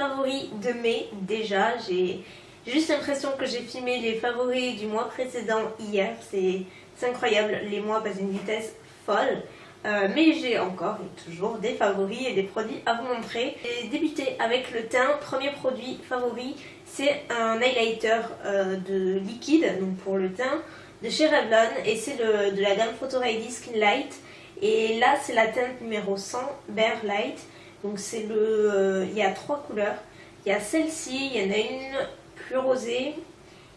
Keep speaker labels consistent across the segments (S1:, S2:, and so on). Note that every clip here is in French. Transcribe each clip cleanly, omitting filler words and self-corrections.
S1: favoris de mai déjà. J'ai juste l'impression que j'ai filmé les favoris du mois précédent hier. C'est incroyable, les mois passent à une vitesse folle. Mais j'ai encore et toujours des favoris et des produits à vous montrer. J'ai débuté avec le teint. Premier produit favori, c'est un highlighter de liquide, donc pour le teint, de chez Revlon, et c'est de la gamme Photo Ready Skin Light. Et là c'est la teinte numéro 100 Bare Light. Donc c'est il y a 3 couleurs. Il y a celle-ci, il y en a une plus rosée,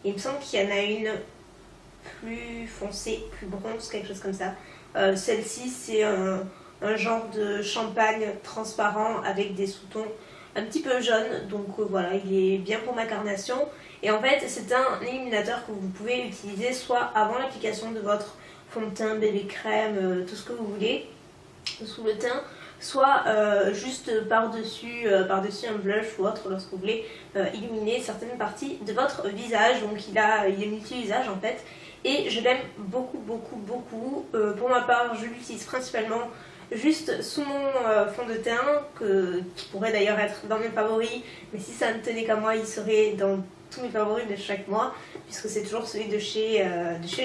S1: il me semble qu'il y en a une plus foncée, plus bronze, quelque chose comme ça. Celle-ci c'est un genre de champagne transparent avec des sous-tons un petit peu jaunes, donc voilà, il est bien pour ma carnation. Et en fait c'est un illuminateur que vous pouvez utiliser soit avant l'application de votre fond de teint, bébé crème, tout ce que vous voulez sous le teint, soit juste par-dessus un blush ou autre lorsque vous voulez illuminer certaines parties de votre visage. Donc il est multi-usage en fait, et je l'aime beaucoup beaucoup beaucoup. Pour ma part je l'utilise principalement juste sous mon fond de teint, qui pourrait d'ailleurs être dans mes favoris, mais si ça ne tenait qu'à moi il serait dans tous mes favoris de chaque mois, puisque c'est toujours celui de chez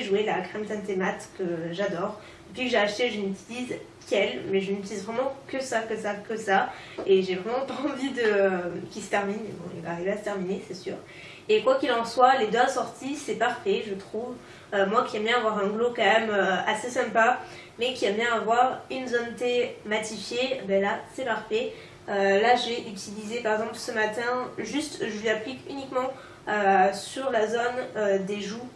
S1: Jouer, la crème teintée mat que j'adore. Depuis que j'ai acheté, je n'utilise qu'elle, mais je n'utilise vraiment que ça, et j'ai vraiment pas envie qu'il se termine, mais bon, il va arriver à se terminer, c'est sûr. Et quoi qu'il en soit, les deux assortis, c'est parfait, je trouve. Moi qui aime bien avoir un glow quand même assez sympa, mais qui aime bien avoir une zone T matifiée, ben là, c'est parfait. Là, j'ai utilisé par exemple ce matin, juste, je l'applique uniquement sur la zone des joues,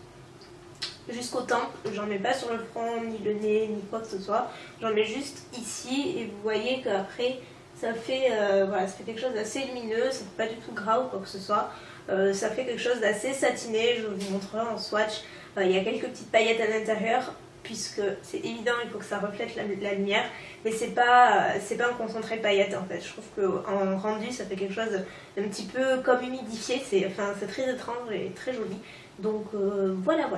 S1: jusqu'aux tempes. J'en mets pas sur le front, ni le nez, ni quoi que ce soit. J'en mets juste ici, et vous voyez qu'après ça fait, voilà, ça fait quelque chose d'assez lumineux, ça fait pas du tout gras ou quoi que ce soit. Ça fait quelque chose d'assez satiné, je vous montrerai en swatch. Il y a quelques petites paillettes à l'intérieur, puisque c'est évident, il faut que ça reflète la lumière, mais c'est pas un concentré de paillettes en fait. Je trouve qu'en rendu ça fait quelque chose d'un petit peu comme humidifié, c'est très étrange et très joli. Donc voilà.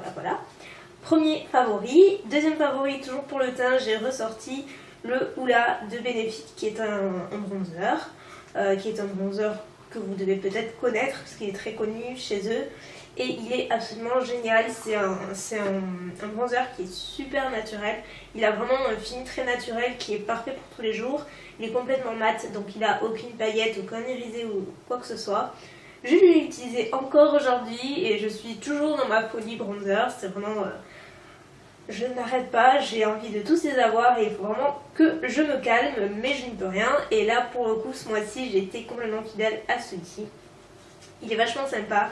S1: Premier favori. Deuxième favori, toujours pour le teint, j'ai ressorti le Hoola de Benefit, qui est un bronzer, que vous devez peut-être connaître, parce qu'il est très connu chez eux. Et il est absolument génial, c'est un bronzer qui est super naturel. Il a vraiment un fini très naturel qui est parfait pour tous les jours. Il est complètement mat, donc il n'a aucune paillette, aucun irisé ou quoi que ce soit. Je l'ai utilisé encore aujourd'hui et je suis toujours dans ma folie bronzer. C'est vraiment... je n'arrête pas, j'ai envie de tous les avoir et il faut vraiment que je me calme, mais je n'y peux rien. Et là pour le coup ce mois-ci j'ai été complètement fidèle à celui-ci. Il est vachement sympa,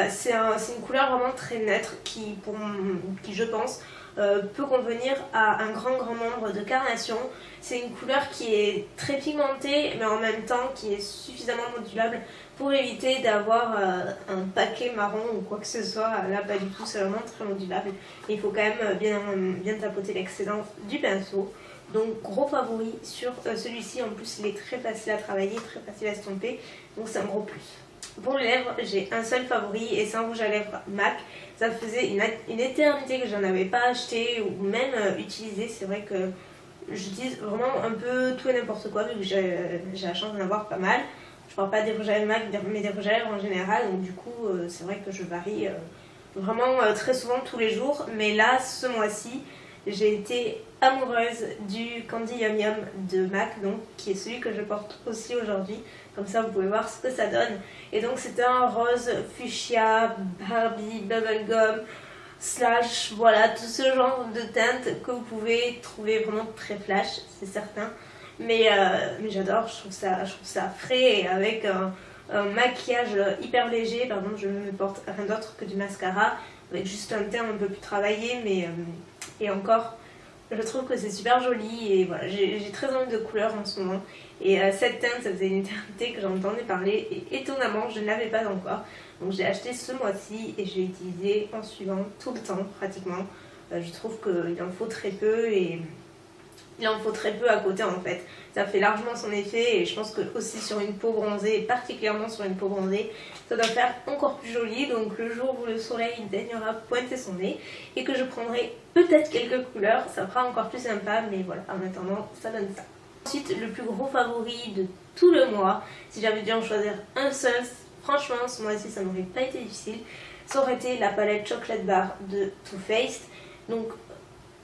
S1: c'est une couleur vraiment très neutre qui je pense peut convenir à un grand nombre de carnations. C'est une couleur qui est très pigmentée mais en même temps qui est suffisamment modulable pour éviter d'avoir un paquet marron ou quoi que ce soit. Là pas du tout, c'est vraiment très modulable. Il faut quand même bien tapoter l'excédent du pinceau. Donc gros favori sur celui-ci, en plus il est très facile à travailler, très facile à estomper, donc c'est un gros plus. Pour les lèvres, j'ai un seul favori et c'est un rouge à lèvres MAC. Ça faisait une éternité que j'en avais pas acheté ou même utilisé. C'est vrai que j'utilise vraiment un peu tout et n'importe quoi, vu que j'ai la chance d'en avoir pas mal. Je parle pas des rouges à lèvres MAC, mais des rouges à lèvres en général, donc du coup c'est vrai que je varie vraiment très souvent tous les jours. Mais là, ce mois-ci, j'ai été amoureuse du Candy Yum Yum de MAC, donc, qui est celui que je porte aussi aujourd'hui. Comme ça vous pouvez voir ce que ça donne. Et donc c'est un rose fuchsia, Barbie, bubblegum, slash, voilà, tout ce genre de teinte que vous pouvez trouver vraiment très flash, c'est certain. Mais j'adore, je trouve ça frais et avec un maquillage hyper léger. Par exemple je ne porte rien d'autre que du mascara, avec juste un teint un peu plus travaillé, mais et encore... Je trouve que c'est super joli et voilà, j'ai très envie de couleurs en ce moment. Et cette teinte, ça faisait une éternité que j'en entendais parler et étonnamment, je ne l'avais pas encore. Donc j'ai acheté ce mois-ci et j'ai utilisé en suivant tout le temps pratiquement. Je trouve qu'il en faut très peu et il en faut très peu à côté en fait. Ça fait largement son effet et je pense que aussi sur une peau bronzée, et particulièrement sur une peau bronzée, ça doit faire encore plus joli. Donc le jour où le soleil daignera pointer son nez et que je prendrai peut-être quelques couleurs, ça fera encore plus sympa, mais voilà, en attendant ça donne ça. Ensuite, le plus gros favori de tout le mois, si j'avais dû en choisir un seul, franchement ce mois-ci ça n'aurait pas été difficile, ça aurait été la palette Chocolate Bar de Too Faced. Donc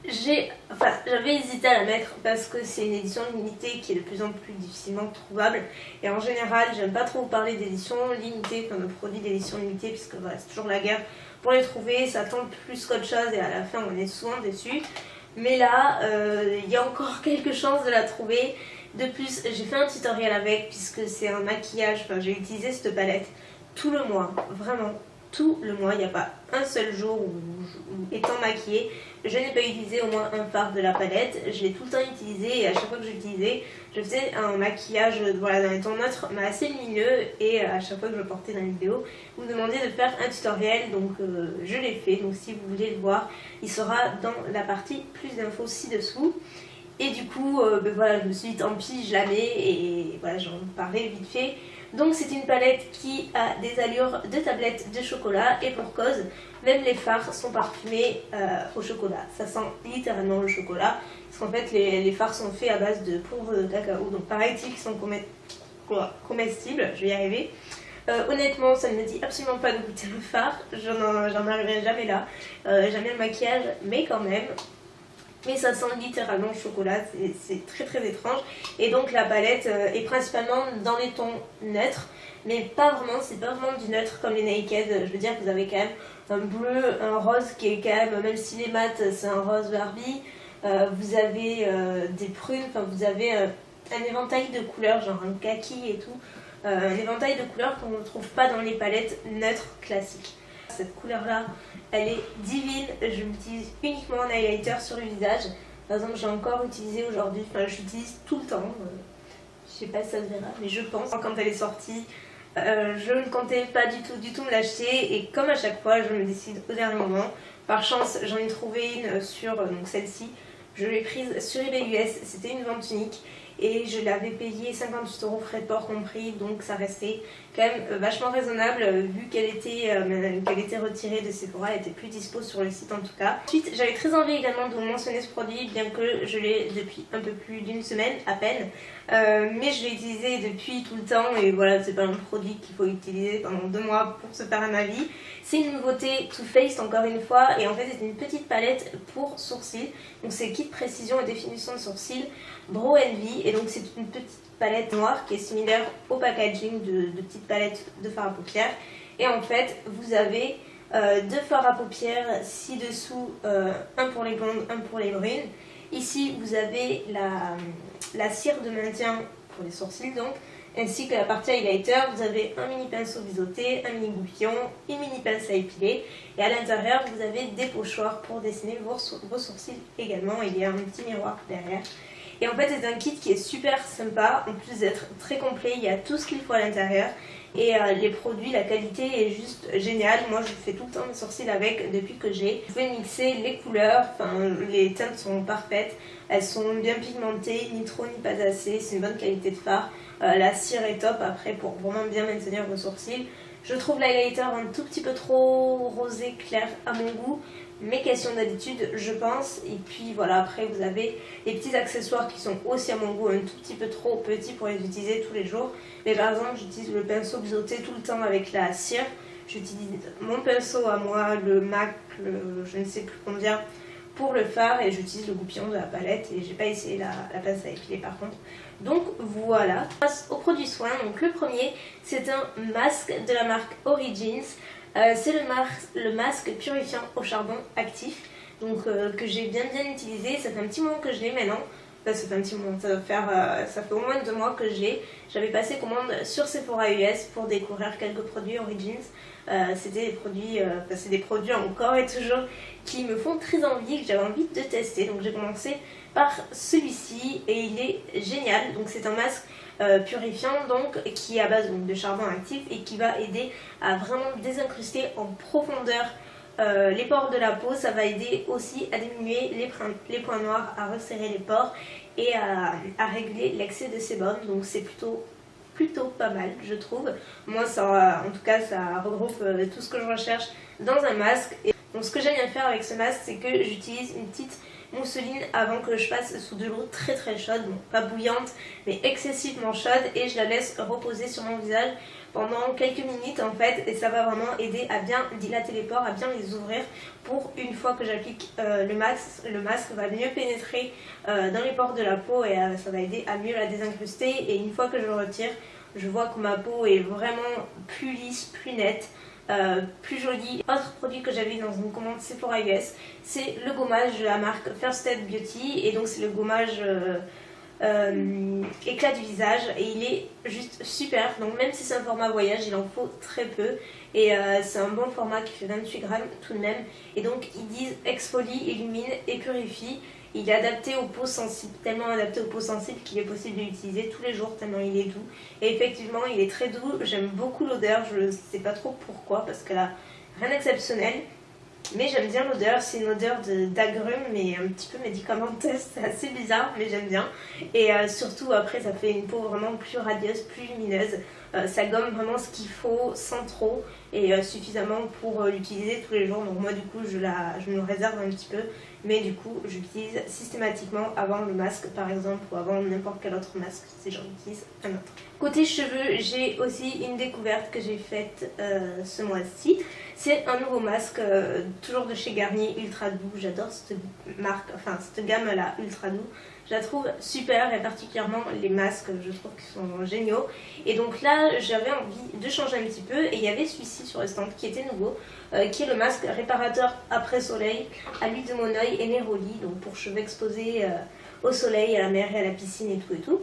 S1: j'avais hésité à la mettre parce que c'est une édition limitée qui est de plus en plus difficilement trouvable, et en général j'aime pas trop vous parler d'éditions limitées, comme de produits d'édition limitée, puisque voilà, c'est toujours la guerre pour les trouver, ça tombe plus qu'autre chose et à la fin on est souvent déçus. Mais là il y a encore quelques chances de la trouver. De plus, j'ai fait un tutoriel avec, puisque c'est un maquillage, j'ai utilisé cette palette tout le mois, vraiment tout le mois. Il n'y a pas un seul jour où étant maquillée, je n'ai pas utilisé au moins un fard de la palette. Je l'ai tout le temps utilisé, et à chaque fois que j'utilisais, je faisais un maquillage voilà, dans les tons neutres mais assez lumineux, et à chaque fois que je le portais dans les vidéos, vous me demandiez de faire un tutoriel, donc je l'ai fait. Donc si vous voulez le voir, il sera dans la partie plus d'infos ci-dessous. Et du coup, voilà, je me suis dit tant pis, je la mets, et voilà, j'en parlais vite fait. Donc c'est une palette qui a des allures de tablette de chocolat, et pour cause, même les fards sont parfumés au chocolat. Ça sent littéralement le chocolat, parce qu'en fait les fards sont faits à base de poudre de cacao, donc paraît-il qu'ils sont comestibles, je vais y arriver. Honnêtement, ça ne me dit absolument pas de goûter le fard, j'en arriverai jamais là. J'aime bien le maquillage, mais quand même. Mais ça sent littéralement le chocolat, c'est très très étrange. Et donc la palette est principalement dans les tons neutres, mais pas vraiment, c'est pas vraiment du neutre comme les Naked. Je veux dire que vous avez quand même un bleu, un rose qui est quand même si les mat c'est un rose Barbie, vous avez des prunes, enfin vous avez un éventail de couleurs, genre un kaki et tout, un éventail de couleurs qu'on ne trouve pas dans les palettes neutres classiques. Cette couleur là, elle est divine, je l'utilise uniquement en highlighter sur le visage. Par exemple, j'ai encore utilisé aujourd'hui, enfin j'utilise tout le temps, je sais pas si ça se verra, mais je pense, quand elle est sortie, je ne comptais pas du tout me l'acheter, et comme à chaque fois je me décide au dernier moment. Par chance j'en ai trouvé une sur donc celle-ci, je l'ai prise sur eBay US, c'était une vente unique, et je l'avais payé 58 € frais de port compris, donc ça restait quand même vachement raisonnable vu qu'elle était retirée de Sephora, elle était plus dispo sur le site en tout cas. Ensuite, j'avais très envie également de vous mentionner ce produit, bien que je l'ai depuis un peu plus d'une semaine à peine, mais je l'ai utilisé depuis tout le temps, et voilà, c'est pas un produit qu'il faut utiliser pendant 2 mois pour se faire un avis. C'est une nouveauté Too Faced encore une fois, et en fait c'est une petite palette pour sourcils, donc c'est kit précision et définition de sourcils Brow Envy, et donc c'est une petite palette noire qui est similaire au packaging de petites palettes de fard à paupières. Et en fait vous avez 2 fards à paupières ci-dessous, un pour les blondes, un pour les brunes. Ici vous avez la cire de maintien pour les sourcils donc, ainsi que la partie highlighter. Vous avez un mini pinceau biseauté, un mini goupillon, une mini pince à épiler, et à l'intérieur vous avez des pochoirs pour dessiner vos sourcils également. Il y a un petit miroir derrière. Et en fait c'est un kit qui est super sympa, en plus d'être très complet, il y a tout ce qu'il faut à l'intérieur. Et les produits, la qualité est juste géniale. Moi je fais tout le temps mes sourcils avec depuis que j'ai. Vous pouvez mixer les couleurs, les teintes sont parfaites, elles sont bien pigmentées, ni trop ni pas assez, c'est une bonne qualité de fard. La cire est top après pour vraiment bien maintenir vos sourcils. Je trouve l'highlighter un tout petit peu trop rosé clair à mon goût, mais question d'habitude je pense. Et puis voilà, après vous avez les petits accessoires qui sont aussi à mon goût un tout petit peu trop petits pour les utiliser tous les jours. Mais par exemple j'utilise le pinceau biseauté tout le temps avec la cire. J'utilise mon pinceau à moi, le MAC, je ne sais plus combien, pour le fard, et j'utilise le goupillon de la palette, et j'ai pas essayé la pince à épiler par contre. Donc voilà, on passe aux produits soins. Donc le premier c'est un masque de la marque Origins. C'est le masque purifiant au charbon actif, donc que j'ai bien utilisé. Ça fait un petit moment que je l'ai maintenant. Enfin, ça fait un petit moment, ça fait au moins 2 mois que j'avais passé commande sur Sephora US pour découvrir quelques produits Origins. C'était des produits, c'est des produits encore et toujours qui me font très envie, que j'avais envie de tester. Donc j'ai commencé par celui-ci et il est génial. Donc c'est un masque purifiant donc, qui est à base donc, de charbon actif, et qui va aider à vraiment désincruster en profondeur les pores de la peau. Ça va aider aussi à diminuer les points noirs, à resserrer les pores et à réguler l'excès de sébum. Donc c'est plutôt pas mal je trouve. Moi ça, en tout cas ça regroupe tout ce que je recherche dans un masque. Et donc ce que j'aime bien faire avec ce masque, c'est que j'utilise une petite mousseline avant que je passe sous de l'eau très très chaude, bon, pas bouillante mais excessivement chaude, et je la laisse reposer sur mon visage pendant quelques minutes en fait, et ça va vraiment aider à bien dilater les pores, à bien les ouvrir pour une fois que j'applique le masque va mieux pénétrer dans les pores de la peau et ça va aider à mieux la désincruster, et une fois que je le retire, je vois que ma peau est vraiment plus lisse, plus nette. Plus jolie. Autre produit que j'avais dans une commande Sephora US, c'est le gommage de la marque First Aid Beauty, et donc c'est le gommage éclat du visage, et il est juste super. Donc même si c'est un format voyage, il en faut très peu, et c'est un bon format qui fait 28 grammes tout de même, et donc ils disent exfolie, illumine et purifie. Il est adapté aux peaux sensibles, tellement adapté aux peaux sensibles qu'il est possible de l'utiliser tous les jours tellement il est doux. Et effectivement il est très doux, j'aime beaucoup l'odeur, je ne sais pas trop pourquoi parce qu'elle a rien d'exceptionnel. Mais j'aime bien l'odeur, c'est une odeur d'agrumes mais un petit peu médicamenteuse, c'est assez bizarre mais j'aime bien. Et surtout après ça fait une peau vraiment plus radieuse, plus lumineuse. Ça gomme vraiment ce qu'il faut sans trop et suffisamment pour l'utiliser tous les jours. Donc moi du coup je me réserve un petit peu, mais du coup j'utilise systématiquement avant le masque par exemple, ou avant n'importe quel autre masque si j'en utilise un autre. Côté cheveux, j'ai aussi une découverte que j'ai faite ce mois-ci. C'est un nouveau masque, toujours de chez Garnier, ultra doux. J'adore cette marque, enfin cette gamme là, ultra doux. Je la trouve super, et particulièrement les masques, je trouve qu'ils sont géniaux. Et donc là, j'avais envie de changer un petit peu, et il y avait celui-ci sur le stand qui était nouveau, qui est le masque réparateur après soleil à l'huile de Monoi et Neroli, donc pour cheveux exposés au soleil, à la mer et à la piscine et tout et tout.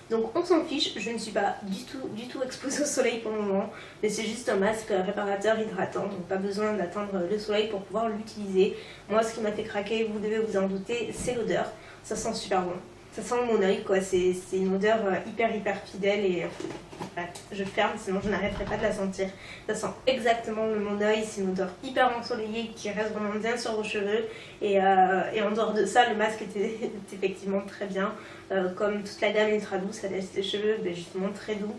S1: Donc on s'en fiche, je ne suis pas du tout exposée au soleil pour le moment, mais c'est juste un masque réparateur hydratant, donc pas besoin d'attendre le soleil pour pouvoir l'utiliser. Moi ce qui m'a fait craquer, vous devez vous en douter, c'est l'odeur, ça sent super bon. Ça sent mon oeil quoi, c'est une odeur hyper fidèle, et je ferme sinon je n'arrêterai pas de la sentir. Ça sent exactement mon oeil, c'est une odeur hyper ensoleillée qui reste vraiment bien sur vos cheveux, et en dehors de ça le masque était effectivement très bien, comme toute la gamme ultra douce, ça laisse les cheveux justement très doux,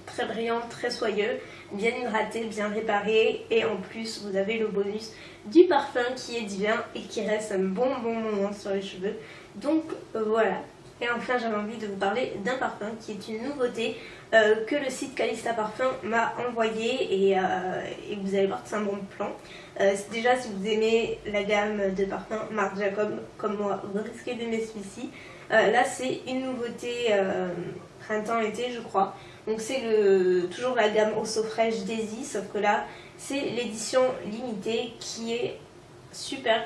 S1: très brillants, très soyeux, bien hydratés, bien réparés, et en plus vous avez le bonus du parfum qui est divin et qui reste un bon moment sur les cheveux. Donc voilà. Et enfin j'avais envie de vous parler d'un parfum qui est une nouveauté que le site Calista Parfum m'a envoyé, et vous allez voir que c'est un bon plan. Déjà si vous aimez la gamme de parfums Marc Jacob comme moi, vous risquez d'aimer celui-ci. Là c'est une nouveauté printemps-été je crois. Donc c'est toujours la gamme Eau So Fraîche Daisy, sauf que là c'est l'édition limitée qui est super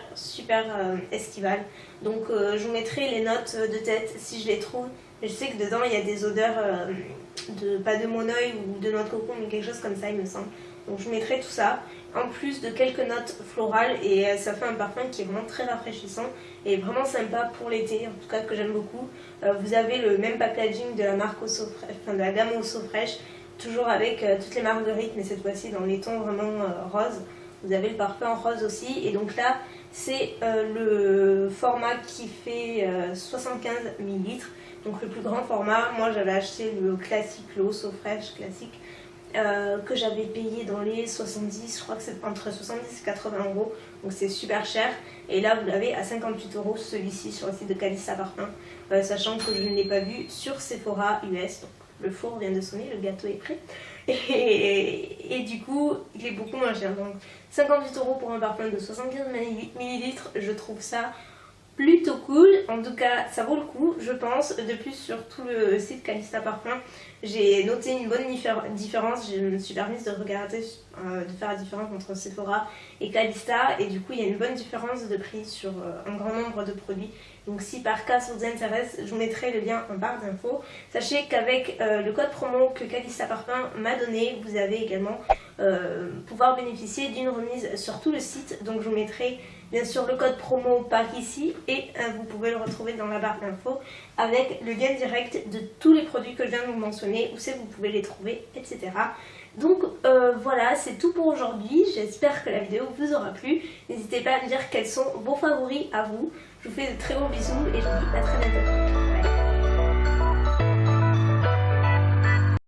S1: estivale. Donc je vous mettrai les notes de tête si je les trouve. Je sais que dedans il y a des odeurs pas de mon oeil ou de noix de coco, mais quelque chose comme ça il me semble. Donc je vous mettrai tout ça, en plus de quelques notes florales, et ça fait un parfum qui est vraiment très rafraîchissant et vraiment sympa pour l'été, en tout cas que j'aime beaucoup. Vous avez le même packaging de la marque Eau So Fraîche, enfin de la gamme Eau So Fraîche, toujours avec toutes les marguerites, mais cette fois-ci dans les tons vraiment roses. Vous avez le parfum en rose aussi, et donc là c'est le format qui fait 75 ml, donc le plus grand format. Moi j'avais acheté le classique, le Eau So Fraîche classique, que j'avais payé dans les 70, je crois que c'est entre 70 et 80 euros, donc c'est super cher. Et là vous l'avez à 58 euros celui-ci sur le site de Calista Parfum, sachant que je ne l'ai pas vu sur Sephora US. Donc le four vient de sonner, le gâteau est prêt. Et du coup il est beaucoup moins cher, donc 58 euros pour un parfum de 75 ml, je trouve ça plutôt cool. En tout cas ça vaut le coup je pense. De plus sur tout le site Calista Parfum j'ai noté une bonne différence. Je me suis permise de regarder, de faire la différence entre Sephora et Calista, et du coup il y a une bonne différence de prix sur un grand nombre de produits. Donc si par cas ça vous intéresse, je vous mettrai le lien en barre d'infos. Sachez qu'avec le code promo que Calista Parfum m'a donné, vous allez également pouvoir bénéficier d'une remise sur tout le site. Donc je vous mettrai bien sûr le code promo par ici, et vous pouvez le retrouver dans la barre d'infos avec le lien direct de tous les produits que je viens de vous mentionner, où c'est que vous pouvez les trouver, etc. Donc voilà, c'est tout pour aujourd'hui. J'espère que la vidéo vous aura plu. N'hésitez pas à me dire quels sont vos favoris à vous. Je vous fais de très gros bisous et je vous dis à très bientôt. Bye.